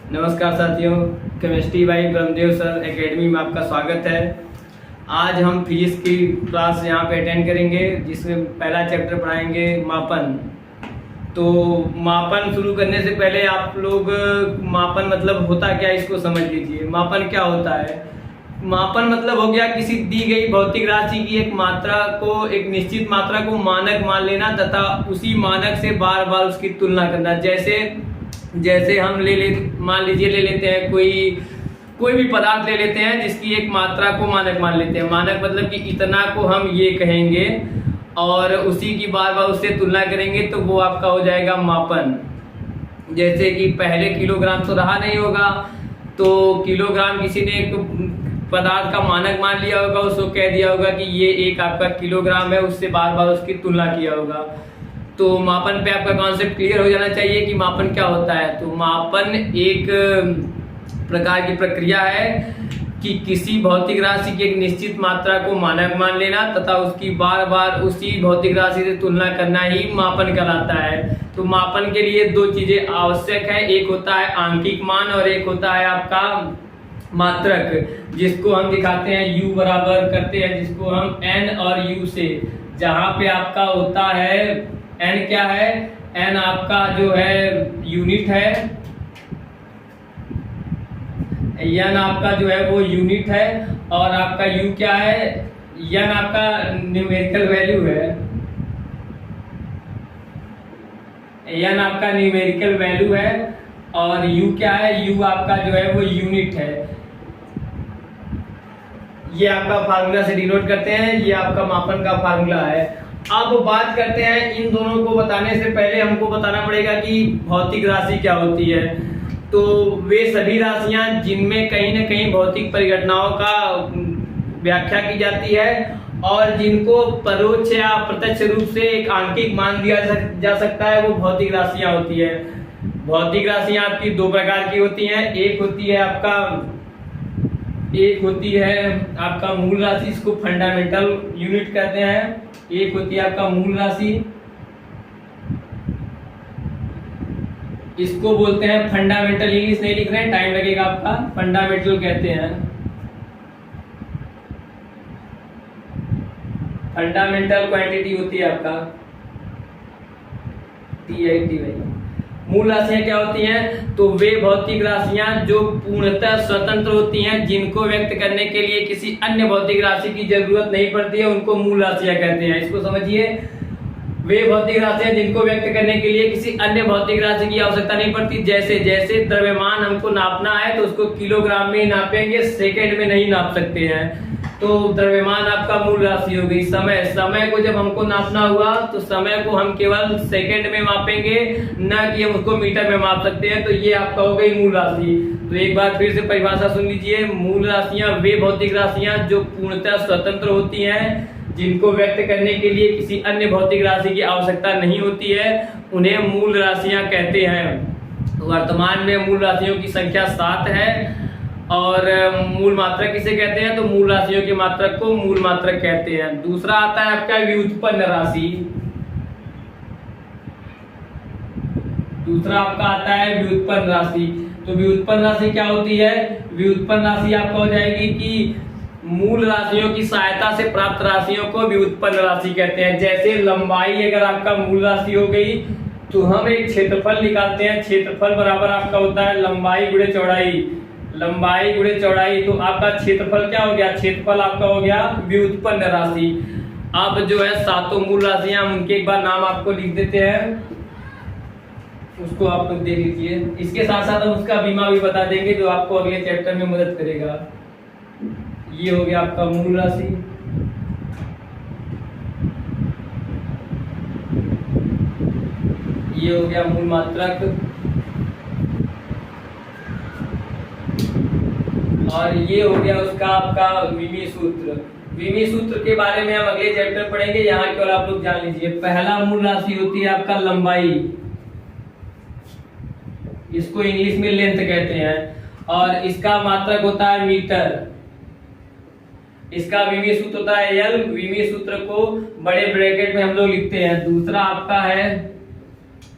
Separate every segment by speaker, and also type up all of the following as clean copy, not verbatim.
Speaker 1: नमस्कार साथियों, chemistry by Brahmadev sir academy में आपका स्वागत है। आज हम फिजिक्स की क्लास यहाँ पे अटेंड करेंगे, जिसमें पहला चैप्टर पढ़ाएंगे मापन। तो मापन शुरू करने से पहले आप लोग मापन मतलब होता क्या, इसको समझ लीजिए। मापन क्या होता है? मापन मतलब हो गया किसी दी गई भौतिक राशि की एक मात्रा को, एक निश्चित मात्रा को मानक मान लेना तथा उसी मानक से बार बार उसकी तुलना करना। जैसे हम मान लीजिए ले लेते हैं कोई भी पदार्थ ले लेते हैं जिसकी एक मात्रा को मानक मान लेते हैं। मानक मतलब कि इतना को हम ये कहेंगे और उसी की बार बार उससे तुलना करेंगे, तो वो आपका हो जाएगा मापन। जैसे कि पहले किलोग्राम तो रहा नहीं होगा, तो किलोग्राम किसी ने एक पदार्थ का मानक मान लिया होगा, उसको कह दिया होगा कि ये एक आपका किलोग्राम है, उससे बार बार उसकी तुलना किया होगा। तो मापन पे आपका कॉन्सेप्ट क्लियर हो जाना चाहिए कि मापन क्या होता है। तो मापन एक प्रकार की प्रक्रिया है कि किसी भौतिक राशि की एक निश्चित मात्रा को मानक मान लेना तथा उसकी बार बार उसी भौतिक राशि से तुलना करना ही मापन कहलाता है। तो मापन के लिए दो चीजें आवश्यक है, एक होता है आंकिक मान और एक होता है आपका मात्रक, जिसको हम दिखाते हैं U बराबर करते हैं, जिसको हम N और U से, जहां पे आपका होता है N क्या है, N आपका जो है यूनिट है, N आपका जो है वो यूनिट है, और आपका U क्या है, N आपका न्यूमेरिकल वैल्यू है, N आपका न्यूमेरिकल वैल्यू है, और U क्या है, U आपका जो है वो यूनिट है। ये आपका फार्मूला से डिनोट करते हैं, ये आपका मापन का फार्मूला है। अब बात करते हैं, इन दोनों को बताने से पहले हमको बताना पड़ेगा कि भौतिक राशि क्या होती है। तो वे सभी राशियां जिनमें कहीं ना कहीं भौतिक परिघटनाओं का व्याख्या की जाती है और जिनको परोक्ष या प्रत्यक्ष रूप से एक आंकिक मान दिया जा सकता है, वो भौतिक राशियां होती है। भौतिक राशियां आपकी दो प्रकार की होती हैं। एक होती है आपका मूल राशि, इसको फंडामेंटल यूनिट कहते हैं। एक होती है आपका मूल राशि, इसको बोलते हैं फंडामेंटल। इंग्लिश नहीं लिख रहे हैं, टाइम लगेगा आपका। फंडामेंटल कहते हैं, फंडामेंटल क्वांटिटी होती है आपका TITY। मूल राशियां क्या होती हैं? तो वे भौतिक राशियां जो पूर्णतः स्वतंत्र होती हैं, जिनको व्यक्त करने के लिए किसी अन्य भौतिक राशि की जरूरत नहीं पड़ती है, उनको मूल राशियां कहते हैं। इसको समझिए, वे भौतिक राशियां जिनको व्यक्त करने के लिए किसी अन्य भौतिक राशि की आवश्यकता नहीं पड़ती। जैसे द्रव्यमान हमको नापना है तो उसको किलोग्राम में नापेंगे, सेकंड में नहीं नाप सकते हैं। तो द्रव्यमान आपका मूल राशि हो गई। समय को जब हमको नापना हुआ तो समय को हम केवल सेकंड में मापेंगे, न कि हम उसको मीटर में माप सकते हैं। तो ये आपका हो गई मूल राशि। तो एक बार फिर से परिभाषा सुन लीजिए। मूल राशियां वे भौतिक राशियां जो पूर्णतः स्वतंत्र होती हैं, जिनको व्यक्त करने के लिए किसी अन्य भौतिक राशि की आवश्यकता नहीं होती है, उन्हें मूल राशियां कहते हैं। वर्तमान में मूल राशियों की संख्या 7 है। और मूल मात्रक किसे कहते हैं? तो मूल राशियों के मात्रक को मूल मात्रक कहते हैं। दूसरा आता है आपका व्युत्पन्न राशि। दूसरा आपका आता है व्युत्पन्न राशि। तो व्युत्पन्न राशि क्या होती है? व्युत्पन्न राशि आपका हो जाएगी कि मूल राशियों की सहायता से प्राप्त राशियों को व्युत्पन्न राशि कहते हैं। जैसे लंबाई अगर आपका मूल राशि हो गई, तो हम एक क्षेत्रफल निकालते हैं। क्षेत्रफल बराबर आपका होता है लंबाई गुणे चौड़ाई। लंबाई गुणे चौड़ाई, तो आपका क्षेत्रफल क्या हो गया? क्षेत्रफल आपका हो गया व्युत्पन्न राशि। अब जो है सातों मूल राशियां, हम उनके एक बार नाम आपको लिख देते हैं, उसको आप लोग देख लीजिए। इसके साथ साथ हम उसका बीमा भी बता देंगे, जो आपको अगले चैप्टर में मदद करेगा। ये हो गया आपका मूल राशि। ये हो गया मूल मात्रक, और ये हो गया उसका आपका विमी सूत्र। विमी सूत्र के बारे में हम अगले चैप्टर पढ़ेंगे, यहाँ केवल आप लोग जान लीजिए। पहला मूल राशि होती है आपका लंबाई, इसको इंग्लिश में लेंथ कहते हैं, और इसका मात्रक होता है मीटर। इसका विमी सूत्र होता है L। विमी सूत्र को बड़े ब्रैकेट में हम लोग लिखते हैं। दूसरा आपका है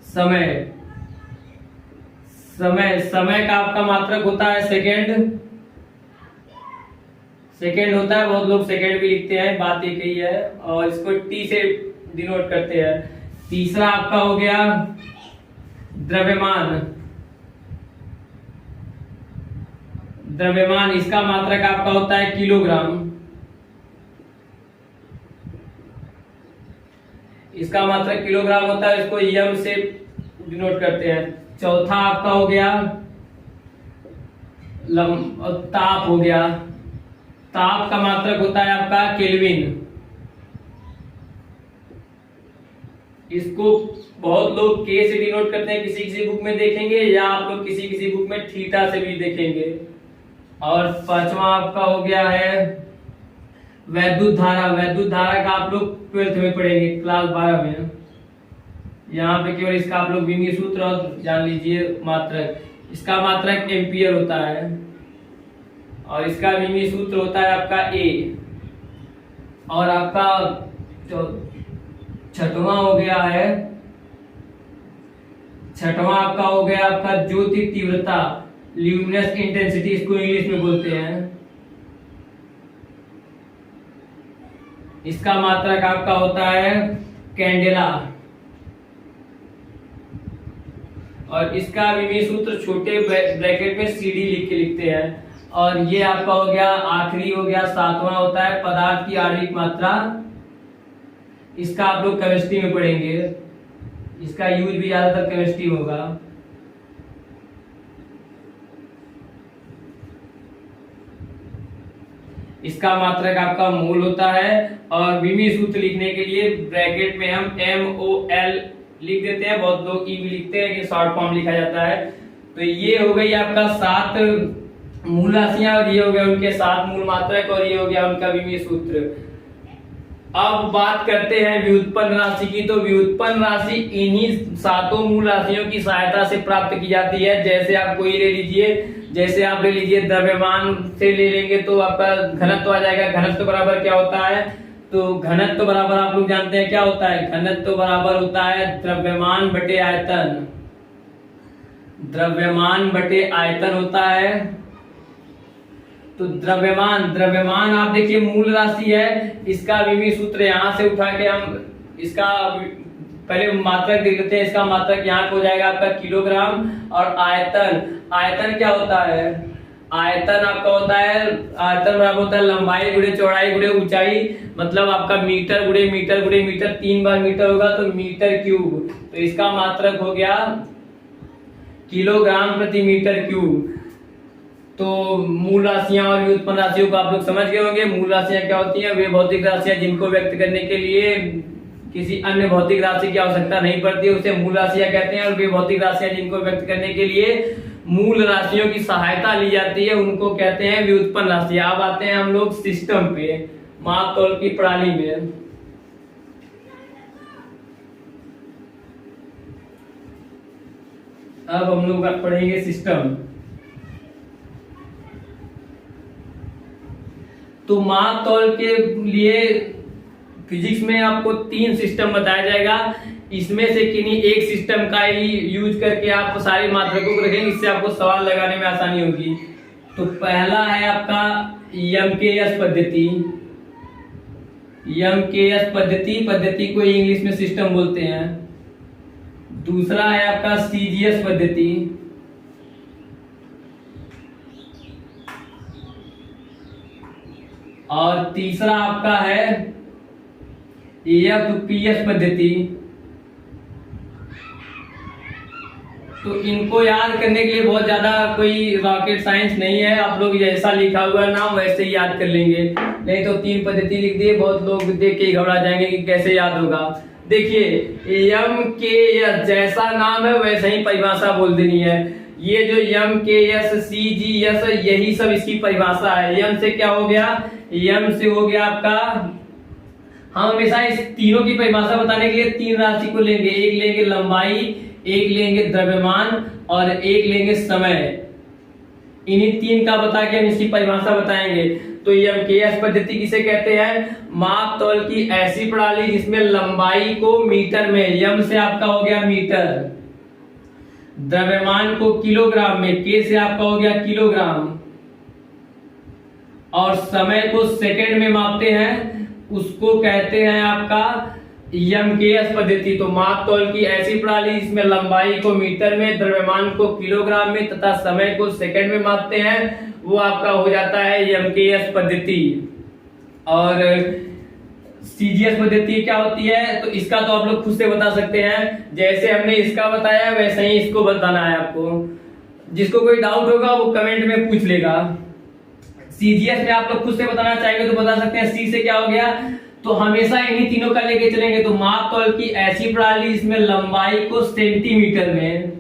Speaker 1: समय। समय, समय का आपका मात्रक होता है सेकेंड, सेकेंड होता है, बहुत लोग सेकेंड भी लिखते हैं, बात एक ही है, और इसको टी से डिनोट करते हैं। तीसरा आपका हो गया द्रव्यमान, द्रव्यमान इसका मात्रक आपका होता है किलोग्राम, इसका मात्रक किलोग्राम होता है, इसको यम से डिनोट करते हैं। चौथा आपका हो गया ताप हो गया, ताप का मात्रक होता है आपका केल्विन, इसको बहुत लोग के से डिनोट करते हैं, किसी किसी बुक में देखेंगे, या आप लोग किसी किसी बुक में थीटा से भी देखेंगे। और पांचवा आपका हो गया है वैद्युत धारा, वैद्युत धारा का आप लोग 12th में पढ़ेंगे, क्लास 12 में। यहाँ पे केवल इसका आप लोग विमीय सूत्र और जान लीजिए मात्रक, इसका मात्रक एम्पियर होता है, और इसका विमीय सूत्र होता है आपका ए। और आपका छठवां हो गया है, छठवां आपका हो गया आपका ज्योति तीव्रता, ल्यूमिनस इंटेंसिटी इसको इंग्लिश में बोलते हैं, इसका मात्रक आपका होता है कैंडेला, और इसका विमीय सूत्र छोटे ब्रैकेट में सीडी लिख के लिखते हैं। और ये आपका हो गया आखिरी हो गया सातवां होता है पदार्थ की आणविक मात्रा, इसका आप लोग केमिस्ट्री में पढ़ेंगे, इसका यूज भी ज्यादातर केमिस्ट्री होगा। इसका मात्रक आपका मोल होता है, और विमीय सूत्र लिखने के लिए ब्रैकेट में हम MOL लिख देते हैं, बहुत लोग ई भी लिखते हैं कि शॉर्ट फॉर्म लिखा जाता है। तो ये हो गई आपका 7 मूल राशियां, और ये हो गया उनके 7 मूल मात्रक, और ये हो गया उनका विमीय सूत्र। अब बात करते हैं व्युत्पन्न राशि की। तो व्युत्पन्न राशि इन्हीं 7 मूल राशियों की सहायता से प्राप्त की जाती है। जैसे आप कोई ले लीजिए, जैसे आप ले लीजिए द्रव्यमान से ले लेंगे तो आपका घनत्व आ जाएगा। घनत्व बराबर क्या होता है, तो घनत्व बराबर आप लोग जानते हैं क्या होता है, घनत्व बराबर होता है द्रव्यमान बटे आयतन, द्रव्यमान बटे आयतन होता है। तो द्रव्यमान, द्रव्यमान आप देखिए मूल राशि है, इसका विमीय सूत्र यहां से उठा के हम इसका पहले मात्रक देख लेते हैं। इसका मात्रक यहाँ हो जाएगा आपका किलोग्राम, और आयतन, आयतन क्या होता है, आयतन आपका होता है, आयतन बराबर होता है लंबाई गुणे चौड़ाई गुणे ऊंचाई, मतलब आपका मीटर गुणे मीटर गुणे मीटर, 3 बार मीटर होगा तो मीटर क्यूब। तो इसका मात्रक हो गया किलोग्राम प्रति मीटर क्यूब। तो मूल राशियां और व्युत्पन्न राशियों को आप लोग समझ गए होंगे। मूल राशियां क्या होती हैं, वे भौतिक राशियां जिनको व्यक्त करने के लिए किसी अन्य भौतिक राशि की आवश्यकता नहीं पड़ती, उसे मूल राशियां कहते हैं। और वे भौतिक राशियां जिनको व्यक्त करने के लिए मूल राशियों की सहायता ली जाती है, उनको कहते हैं व्युत्पन्न राशियां। अब आते हैं हम लोग सिस्टम पे, माप तौल की प्रणाली में। अब हम लोग पढ़ेंगे सिस्टम। तो माप तौल के लिए फिजिक्स में आपको 3 सिस्टम बताया जाएगा, इसमें से किन्हीं एक सिस्टम का ही यूज करके आप सारे मात्रकों को रखेंगे, इससे आपको सवाल लगाने में आसानी होगी। तो पहला है आपका MKS पद्धति, MKS पद्धति, पद्धति को इंग्लिश में सिस्टम बोलते हैं। दूसरा है आपका CGS पद्धति, और तीसरा आपका है FPS पद्धति। तो इनको याद करने के लिए बहुत ज्यादा कोई रॉकेट साइंस नहीं है, आप लोग जैसा लिखा हुआ है नाम वैसे ही याद कर लेंगे। नहीं तो 3 पद्धति लिख दिए, बहुत लोग देख के घबरा जाएंगे कि कैसे याद होगा। देखिए MKS जैसा नाम है वैसे ही परिभाषा बोल देनी है। ये जो MKS CGS यही सब इसकी परिभाषा है। M से क्या हो गया, M से हो गया आपका, हम हमेशा इस तीनों की परिभाषा बताने के लिए 3 राशि को लेंगे, एक लेंगे लंबाई, एक लेंगे द्रव्यमान, और एक लेंगे समय। इन्हीं 3 का बता के हम इसकी परिभाषा बताएंगे। तो MKS पद्धति किसे कहते हैं, माप तौल की ऐसी प्रणाली जिसमें लंबाई को मीटर में, M से आपका हो गया मीटर, द्रव्यमान को किलोग्राम में, के से आपका हो गया किलोग्राम, और समय को सेकंड में मापते हैं, उसको कहते हैं आपका एमकेएस पद्धति। तो माप तौल की ऐसी प्रणाली जिसमें लंबाई को मीटर में, द्रव्यमान को किलोग्राम में तथा समय को सेकंड में मापते हैं, वो आपका हो जाता है एमकेएस पद्धति। और सीजीएस पद्धति क्या होती है, तो इसका तो आप लोग खुद से बता सकते हैं, जैसे हमने इसका बताया वैसे ही इसको बताना है आपको। जिसको कोई डाउट होगा वो कमेंट में पूछ लेगा। सीजीएस में आप लोग खुद से बताना चाहेंगे तो बता सकते हैं। सी से क्या हो गया, तो हमेशा इन्हीं तीनों का लेके चलेंगे। तो माप तौल की ऐसी प्रणाली जिसमें लंबाई को सेंटीमीटर में,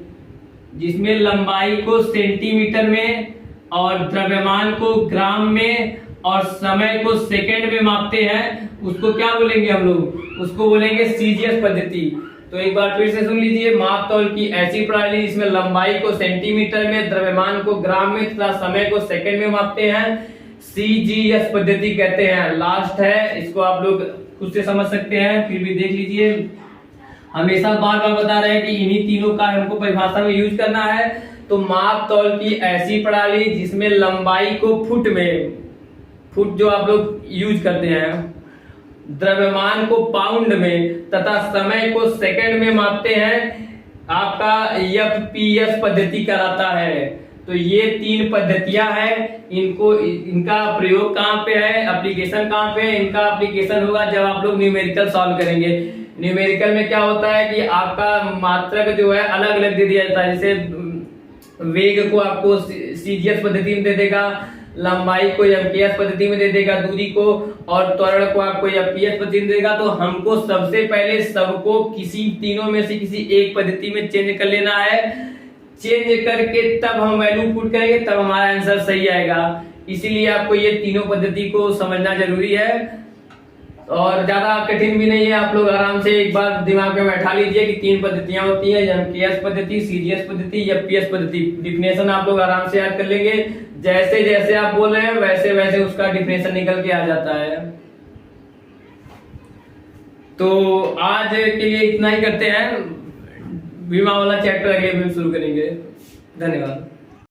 Speaker 1: जिसमें लंबाई को सेंटीमीटर में और द्रव्यमान को ग्राम में और समय को सेकंड में मापते हैं, उसको क्या बोलेंगे हम लोग, उसको बोलेंगे सीजीएस पद्धति। तो एक बार फिर से सुन लीजिए, माप तौल की ऐसी प्रणाली जिसमें लंबाई को सेंटीमीटर में, द्रव्यमान को ग्राम में तथा समय को सेकंड में मापते हैं, सीजीएस पद्धति कहते हैं। लास्ट है, इसको आप लोग खुद से समझ सकते हैं, फिर भी देख लीजिए। हमेशा बार बार बता रहे हैं कि इन्हीं तीनों का हमको परिभाषा में यूज करना है। तो माप तौल की ऐसी प्रणाली जिसमें लंबाई को फुट में, फुट जो आप लोग यूज करते हैं, द्रव्यमान को पाउंड में तथा समय को सेकंड में मापते हैं, आपका एफपीएस पद्धति कहलाता है। तो ये तीन पद्धतियां हैं, इनका प्रयोग कहाँ पे है, एप्लीकेशन कहाँ पे है। इनका एप्लीकेशन होगा जब आप लोग न्यूमेरिकल सॉल्व करेंगे। न्यूमेरिकल में क्या होता है कि आपका मात्रक जो है अलग अलग दे दिया जाता है। जैसे वेग को आपको सीजीएस पद्धति में दे देगा, लंबाई को एमकेएस पद्धति में दे देगा, दूरी को और त्वरण को आपको एफपीएस पद्धति में देगा। तो हमको सबसे पहले सबको किसी तीनों में से किसी एक पद्धति में चेंज कर लेना है। चेंज करके तब हम वैल्यू पुट करेंगे, तब हमारा आंसर सही आएगा। इसीलिए आपको ये तीनों पद्धति को समझना जरूरी है और ज्यादा कठिन भी नहीं है। आप लोग आराम से एक बार दिमाग में बैठा लीजिए कि तीन पद्धतियां होती हैं, एमकेएस पद्धति, सीजीएस पद्धति, एफपीएस पद्धति। डिफिनेशन आप लोग आराम से याद कर लेंगे। जैसे जैसे आप बोल रहे हैं वैसे वैसे उसका डिफिनेशन निकल के आ जाता है। तो आज के लिए इतना ही करते हैं। बीमा वाला चैप्टर अगले दिन शुरू करेंगे। धन्यवाद।